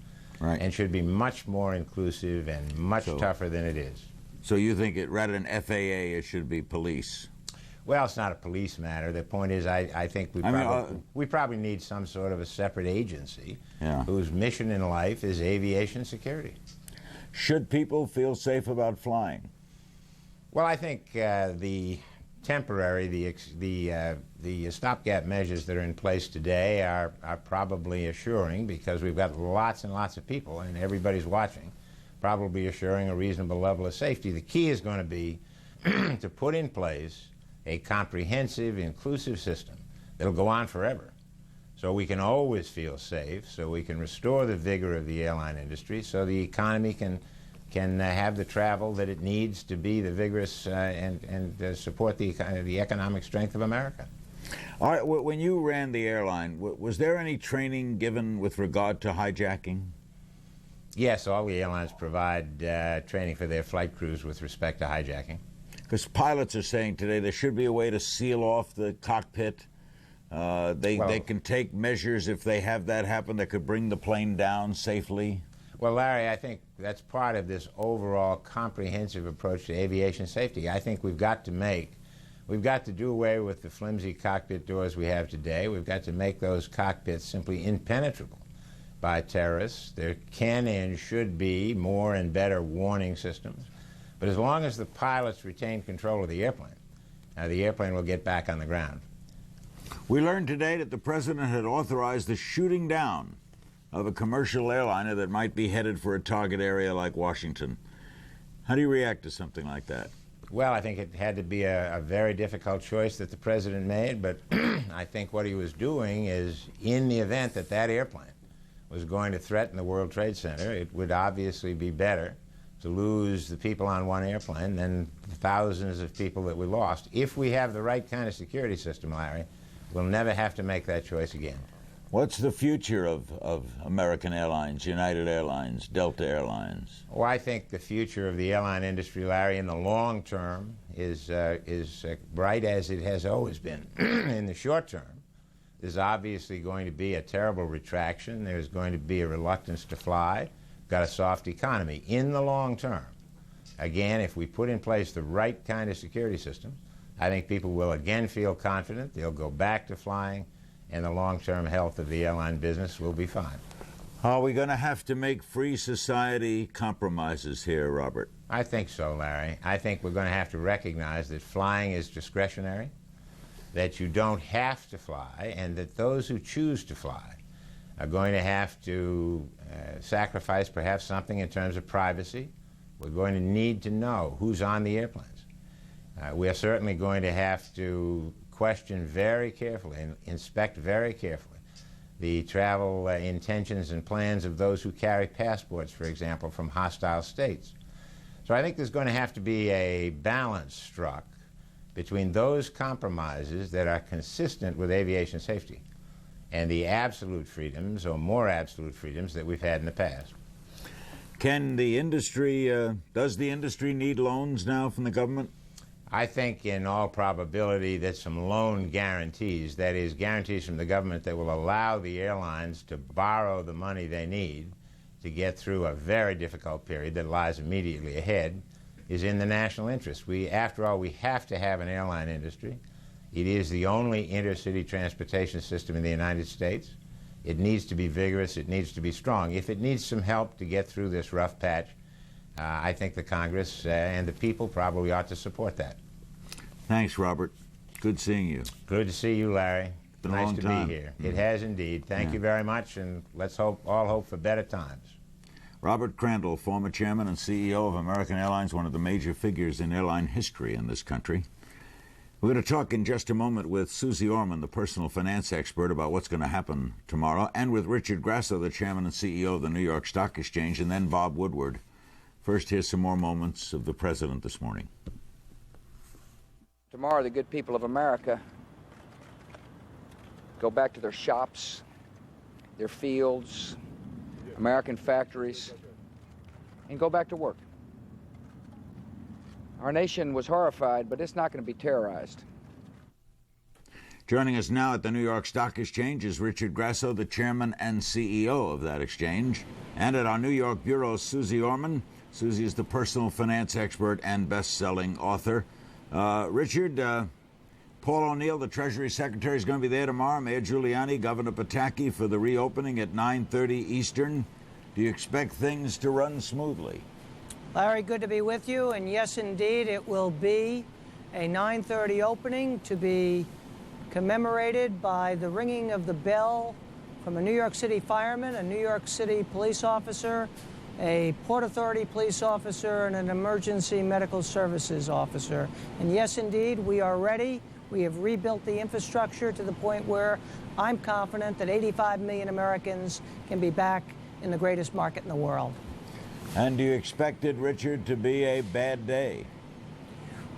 and should be much more inclusive and much tougher than it is. So you think rather than FAA, it should be police? Well, it's not a police matter. The point is, I think we probably need some sort of a separate agency whose mission in life is aviation security. Should people feel safe about flying? Well, I think the temporary, the stopgap measures that are in place today are probably assuring, because we've got lots and lots of people and everybody's watching, probably assuring a reasonable level of safety. The key is going to be to put in place a comprehensive, inclusive system that'll go on forever, so we can always feel safe, so we can restore the vigor of the airline industry, so the economy can have the travel that it needs to be the vigorous and support the economic strength of America. All right, when you ran the airline, was there any training given with regard to hijacking? Yes, all the airlines provide training for their flight crews with respect to hijacking. Because pilots are saying today there should be a way to seal off the cockpit. They can take measures if they have that happen that could bring the plane down safely. Well, Larry, I think that's part of this overall comprehensive approach to aviation safety. I think we've got to do away with the flimsy cockpit doors we have today. We've got to make those cockpits simply impenetrable by terrorists. There can and should be more and better warning systems. But as long as the pilots retain control of the airplane will get back on the ground. We learned today that the president had authorized the shooting down of a commercial airliner that might be headed for a target area like Washington. How do you react to something like that? Well, I think it had to be a very difficult choice that the president made, but I think what he was doing is, in the event that that airplane was going to threaten the World Trade Center, it would obviously be better to lose the people on one airplane than the thousands of people that we lost. If we have the right kind of security system, Larry, we'll never have to make that choice again. What's the future of American Airlines, United Airlines, Delta Airlines? Well, I think the future of the airline industry, Larry, in the long term is bright as it has always been. In the short term, there's obviously going to be a terrible retraction. There's going to be a reluctance to fly. Got a soft economy. In the long term, again, if we put in place the right kind of security system, I think people will again feel confident. They'll go back to flying, and the long-term health of the airline business will be fine. Are we going to have to make free society compromises here, Robert? I think so, Larry. I think we're going to have to recognize that flying is discretionary, that you don't have to fly, and that those who choose to fly are going to have to sacrifice perhaps something in terms of privacy. We're going to need to know who's on the airplanes. We are certainly going to have to question very carefully and inspect very carefully the travel intentions and plans of those who carry passports, for example, from hostile states. So I think there's going to have to be a balance struck between those compromises that are consistent with aviation safety and the absolute freedoms, or more absolute freedoms, that we've had in the past. Can the industry, does the industry need loans now from the government? I think in all probability that some loan guarantees, that is, guarantees from the government that will allow the airlines to borrow the money they need to get through a very difficult period that lies immediately ahead, is in the national interest. After all, we have to have an airline industry. It is the only intercity transportation system in the United States. It needs to be vigorous. It needs to be strong. If it needs some help to get through this rough patch, I think the Congress and the people probably ought to support that. Thanks, Robert. Good seeing you. Good to see you, Larry. Been nice a long to time. be here. It has indeed. Thank you very much, and let's all hope for better times. Robert Crandall, former chairman and CEO of American Airlines, one of the major figures in airline history in this country. We're going to talk in just a moment with Susie Orman, the personal finance expert, about what's going to happen tomorrow, and with Richard Grasso, the chairman and CEO of the New York Stock Exchange, and then Bob Woodward. First, here's some more moments of the president this morning. Tomorrow, the good people of America go back to their shops, their fields, American factories, and go back to work. Our nation was horrified, but it's not going to be terrorized. Joining us now at the New York Stock Exchange is Richard Grasso, the chairman and CEO of that exchange. And at our New York bureau, Susie Orman. Susie is the personal finance expert and best-selling author. Richard, Paul O'Neill, the Treasury Secretary, is going to be there tomorrow. Mayor Giuliani, Governor Pataki for the reopening at 9:30 Eastern. Do you expect things to run smoothly? Larry, good to be with you. And yes, indeed, it will be a 9:30 opening to be commemorated by the ringing of the bell from a New York City fireman, a New York City police officer, a Port Authority police officer, and an emergency medical services officer. And yes, indeed, we are ready. We have rebuilt the infrastructure to the point where I'm confident that 85 million Americans can be back in the greatest market in the world. And do you expect it, Richard, to be a bad day?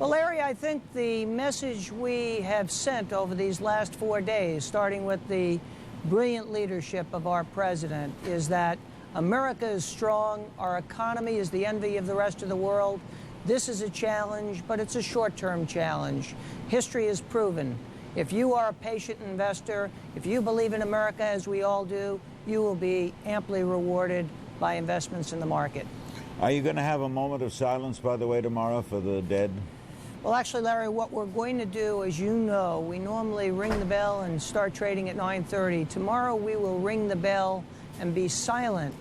Well, Larry, I think the message we have sent over these last 4 days, starting with the brilliant leadership of our president, is that America is strong, our economy is the envy of the rest of the world. This is a challenge, but it's a short-term challenge. History has proven if you are a patient investor, if you believe in America as we all do, you will be amply rewarded by investments in the market. Are you going to have a moment of silence, by the way, tomorrow for the dead? Well, actually, Larry, what we're going to do, as you know, we normally ring the bell and start trading at 9:30. Tomorrow we will ring the bell and be silent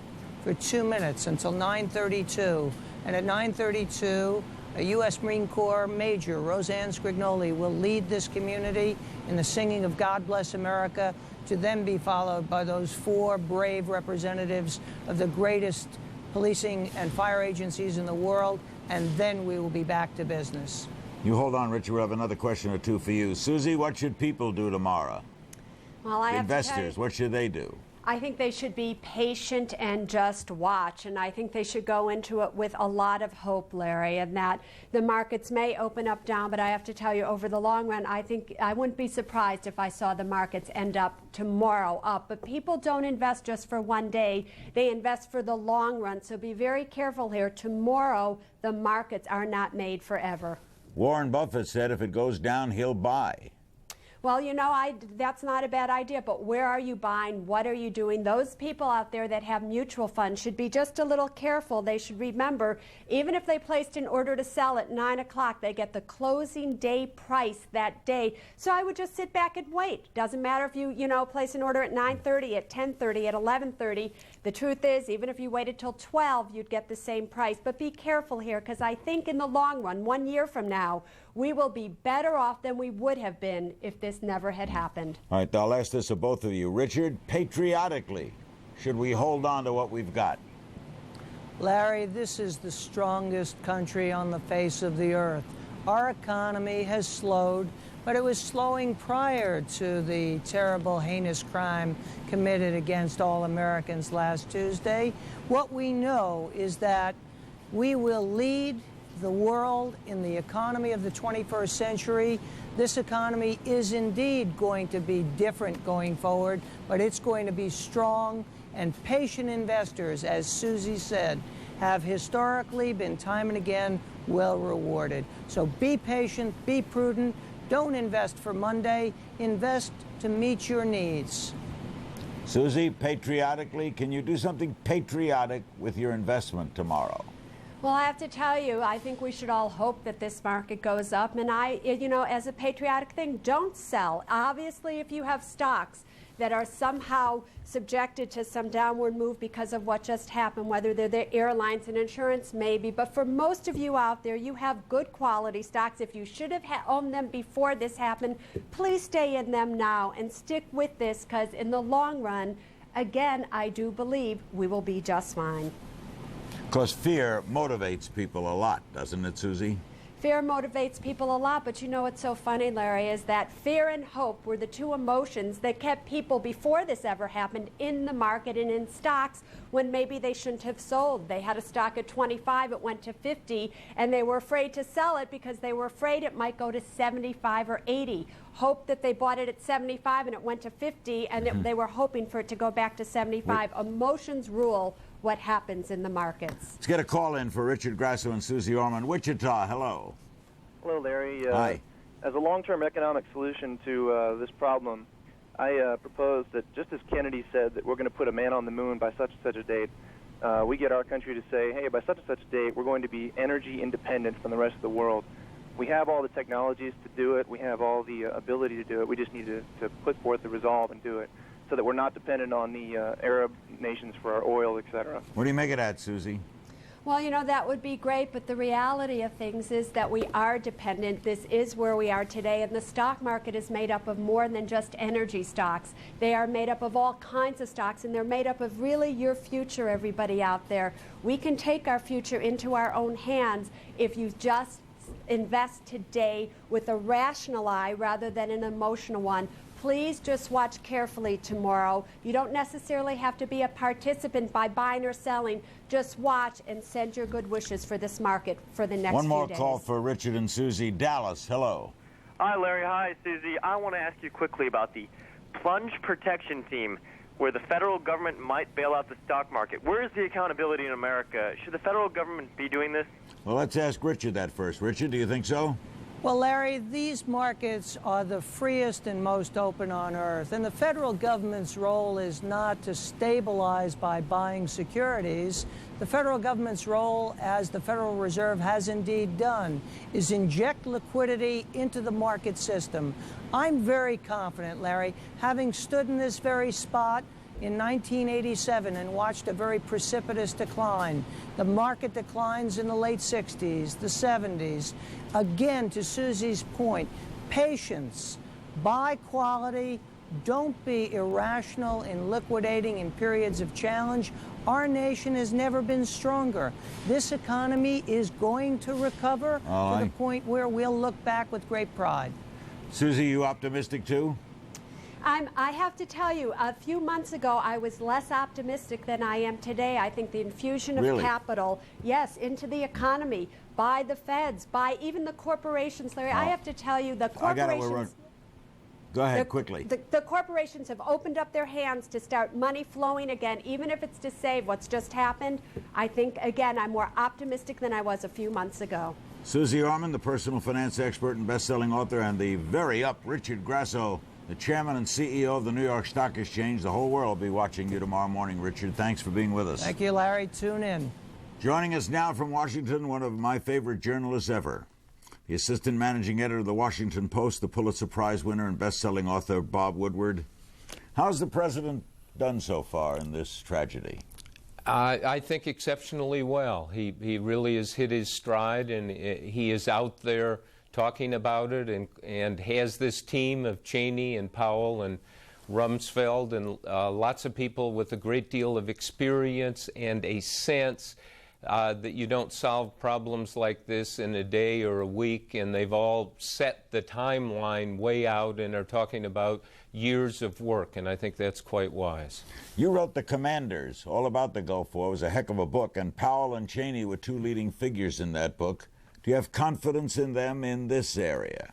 for 2 minutes until 9:32. And at 9:32, a U.S. Marine Corps Major, Roseanne Scrignoli, will lead this community in the singing of God Bless America, to then be followed by those 4 brave representatives of the greatest policing and fire agencies in the world, and then we will be back to business. You hold on, Richard. We have another question or two for you. Susie, what should people do tomorrow? Well, I have Investors, what should they do? I think they should be patient and just watch, and I think they should go into it with a lot of hope, Larry, and that the markets may open up down, but I have to tell you, over the long run, I think I wouldn't be surprised if I saw the markets end up tomorrow up. But people don't invest just for one day, they invest for the long run, so be very careful here. Tomorrow, the markets are not made forever. Warren Buffett said if it goes down, he'll buy. Well, you know, that's not a bad idea, but where are you buying? What are you doing? Those people out there that have mutual funds should be just a little careful. They should remember, even if they placed an order to sell at 9 o'clock, they get the closing day price that day. So I would just sit back and wait. Doesn't matter if you place an order at 9:30, at 10:30, at 11:30. The truth is, even if you waited till 12, you'd get the same price. But be careful here, because I think in the long run, 1 year from now, we will be better off than we would have been if this never had happened. All right, I'll ask this of both of you. Richard, patriotically, should we hold on to what we've got? Larry, this is the strongest country on the face of the earth. Our economy has slowed, but it was slowing prior to the terrible, heinous crime committed against all Americans last Tuesday. What we know is that we will lead the world in the economy of the 21st century. This economy is indeed going to be different going forward, but it's going to be strong, and patient investors, as Susie said, have historically been time and again well rewarded. So be patient, be prudent, don't invest for Monday, invest to meet your needs. Susie, patriotically, can you do something patriotic with your investment tomorrow? Well, I have to tell you, I think we should all hope that this market goes up. And as a patriotic thing, don't sell. Obviously, if you have stocks that are somehow subjected to some downward move because of what just happened, whether they're the airlines and insurance, maybe. But for most of you out there, you have good quality stocks. If you should have owned them before this happened, please stay in them now and stick with this, because in the long run, again, I do believe we will be just fine. Because fear motivates people a lot, doesn't it, Susie? Fear motivates people a lot, but you know what's so funny, Larry, is that fear and hope were the two emotions that kept people, before this ever happened, in the market and in stocks when maybe they shouldn't have sold. They had a stock at 25, it went to 50, and they were afraid to sell it because they were afraid it might go to 75 or 80. Hope that they bought it at 75 and it went to 50, and they were hoping for it to go back to 75. Emotions rule what happens in the markets. Let's get a call in for Richard Grasso and Susie Orman. Wichita, hello. Hello, Larry. Hi. As a long-term economic solution to this problem, I propose that just as Kennedy said that we're going to put a man on the moon by such and such a date, we get our country to say, hey, by such and such a date, we're going to be energy independent from the rest of the world. We have all the technologies to do it. We have all the ability to do it. We just need to put forth the resolve and do it, so that we're not dependent on the Arab nations for our oil, etc. What do you make of that, Susie? Well, you know, that would be great, but the reality of things is that we are dependent. This is where we are today, and the stock market is made up of more than just energy stocks. They are made up of all kinds of stocks, and they're made up of really your future, everybody out there. We can take our future into our own hands if you just invest today with a rational eye rather than an emotional one. Please just watch carefully tomorrow. You don't necessarily have to be a participant by buying or selling. Just watch and send your good wishes for this market for the next few days. One more call for Richard and Susie. Dallas, hello. Hi, Larry. Hi, Susie. I want to ask you quickly about the plunge protection team, where the federal government might bail out the stock market. Where is the accountability in America? Should the federal government be doing this? Well, let's ask Richard that first. Richard, do you think so? Well, Larry, these markets are the freest and most open on earth, and the federal government's role is not to stabilize by buying securities. The federal government's role, as the Federal Reserve has indeed done, is inject liquidity into the market system. I'm very confident, Larry, having stood in this very spot in 1987 and watched a very precipitous decline. The market declines in the late 60s, the 70s. Again, to Susie's point, patience, buy quality, don't be irrational in liquidating in periods of challenge. Our nation has never been stronger. This economy is going to recover to the point where we'll look back with great pride. Susie, you optimistic too? I have to tell you, a few months ago, I was less optimistic than I am today. I think the infusion of capital, yes, into the economy, by the feds, by even the corporations, Larry. I have to tell you, the corporations... Go ahead, quickly. The corporations have opened up their hands to start money flowing again, even if it's to save what's just happened. I think, again, I'm more optimistic than I was a few months ago. Susie Orman, the personal finance expert and best-selling author, and the very up Richard Grasso, the chairman and CEO of the New York Stock Exchange. The whole world will be watching you tomorrow morning, Richard. Thanks for being with us. Thank you, Larry. Tune in. Joining us now from Washington, one of my favorite journalists ever, the assistant managing editor of the Washington Post, the Pulitzer Prize winner and best-selling author, Bob Woodward. How's the president done so far in this tragedy? I think exceptionally well. He really has hit his stride, and he is out there talking about it, and has this team of Cheney and Powell and Rumsfeld and lots of people with a great deal of experience and a sense that you don't solve problems like this in a day or a week, and they've all set the timeline way out and are talking about years of work, and I think that's quite wise. You wrote The Commanders, all about the Gulf War. It was a heck of a book, and Powell and Cheney were two leading figures in that book. Do you have confidence in them in this area?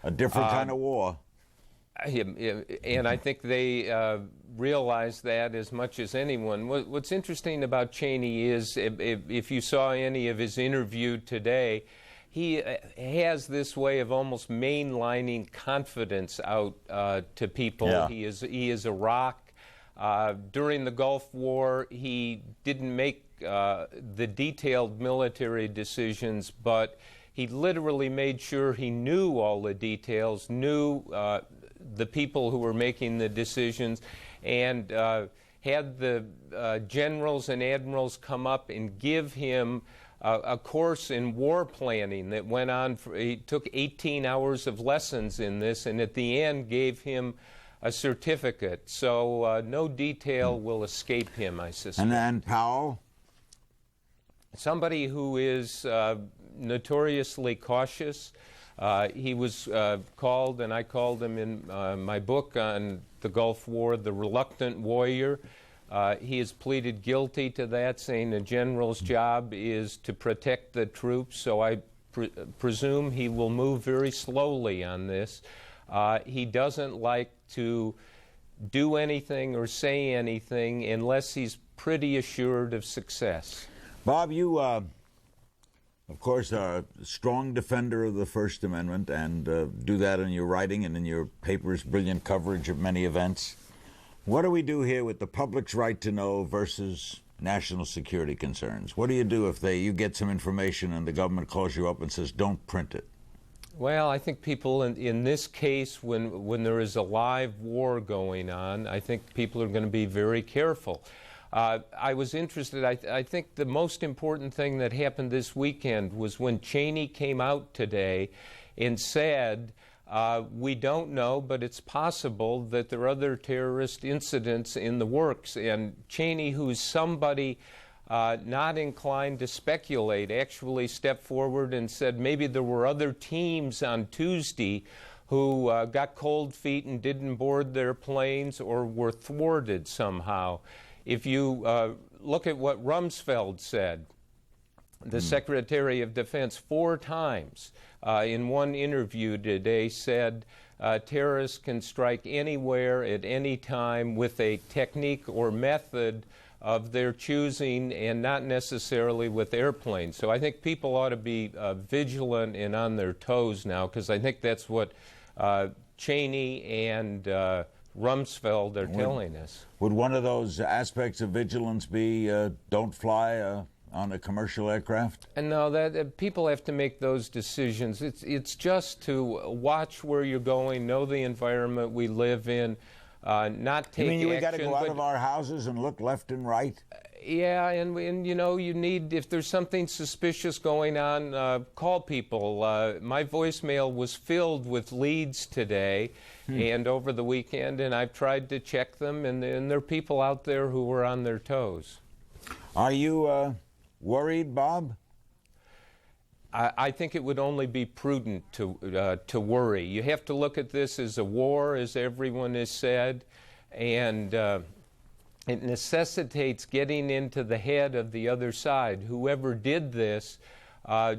A different kind of war. And I think they realize that as much as anyone. What's interesting about Cheney is, if you saw any of his interview today, he has this way of almost mainlining confidence out to people. Yeah. He is a rock. During the Gulf War, he didn't make the detailed military decisions, but he literally made sure he knew all the details, knew the people who were making the decisions, and had the generals and admirals come up and give him a course in war planning that went on he took 18 hours of lessons in this, and at the end gave him a certificate. So no detail will escape him, I suspect. And Powell? somebody who is notoriously cautious. He was called, and I called him in my book on the Gulf War, the reluctant warrior. He has pleaded guilty to that, saying the general's job is to protect the troops, so I presume he will move very slowly on this. He doesn't like to do anything or say anything unless he's pretty assured of success. Bob, you, of course, are a strong defender of the First Amendment and do that in your writing and in your paper's brilliant coverage of many events. What do we do here with the public's right to know versus national security concerns? What do you do if you get some information and the government calls you up and says, don't print it? Well, I think people in this case, when there is a live war going on, I think people are going to be very careful. I was interested, I think the most important thing that happened this weekend was when Cheney came out today and said, we don't know, but it's possible that there are other terrorist incidents in the works. And Cheney, who's somebody not inclined to speculate, actually stepped forward and said maybe there were other teams on Tuesday who got cold feet and didn't board their planes or were thwarted somehow. If you look at what Rumsfeld said, the Secretary of Defense, 4 times in one interview today said terrorists can strike anywhere at any time with a technique or method of their choosing and not necessarily with airplanes. So I think people ought to be vigilant and on their toes now, because I think that's what Cheney and Rumsfeld are telling us. Would one of those aspects of vigilance be don't fly on a commercial aircraft? And no, that people have to make those decisions. It's just to watch where you're going, know the environment we live in, not take action. You mean we got to go out of our houses and look left and right? Yeah, and you know, you need, if there's something suspicious going on, call people. My voicemail was filled with leads today and over the weekend, and I've tried to check them, and there are people out there who are on their toes. Are you worried, Bob? I think it would only be prudent to worry. You have to look at this as a war, as everyone has said, and it necessitates getting into the head of the other side. Whoever did this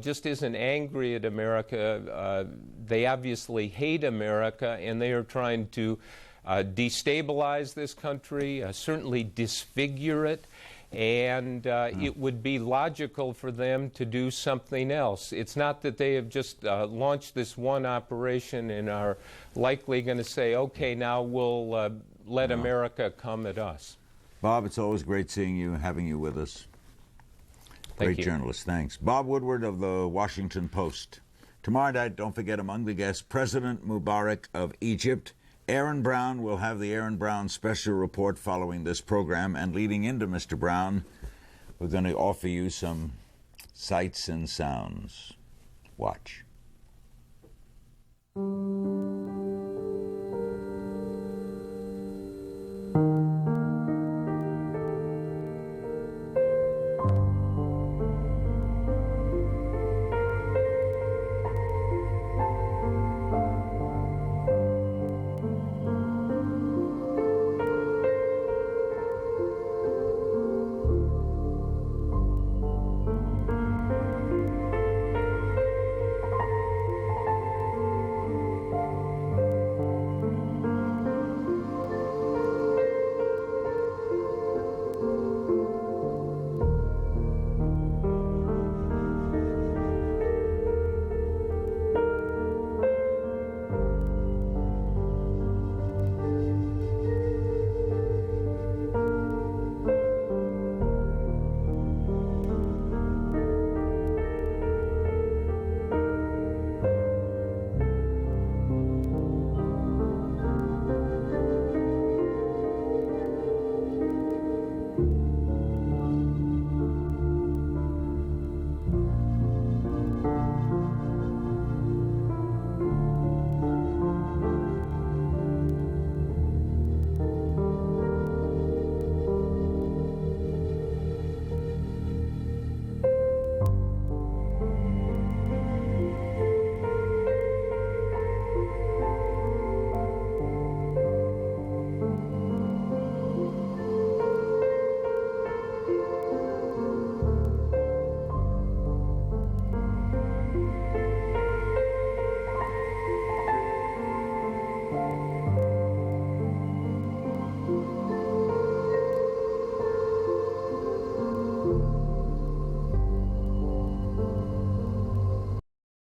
just isn't angry at America. They obviously hate America, and they are trying to destabilize this country, certainly disfigure it. And it would be logical for them to do something else. It's not that they have just launched this one operation and are likely going to say, okay, now we'll let America come at us. Bob, it's always great seeing you, having you with us. Great journalist, thanks. Bob Woodward of the Washington Post. Tomorrow night, don't forget, among the guests, President Mubarak of Egypt. Aaron Brown will have the Aaron Brown special report following this program, and leading into Mr. Brown, we're going to offer you some sights and sounds. Watch.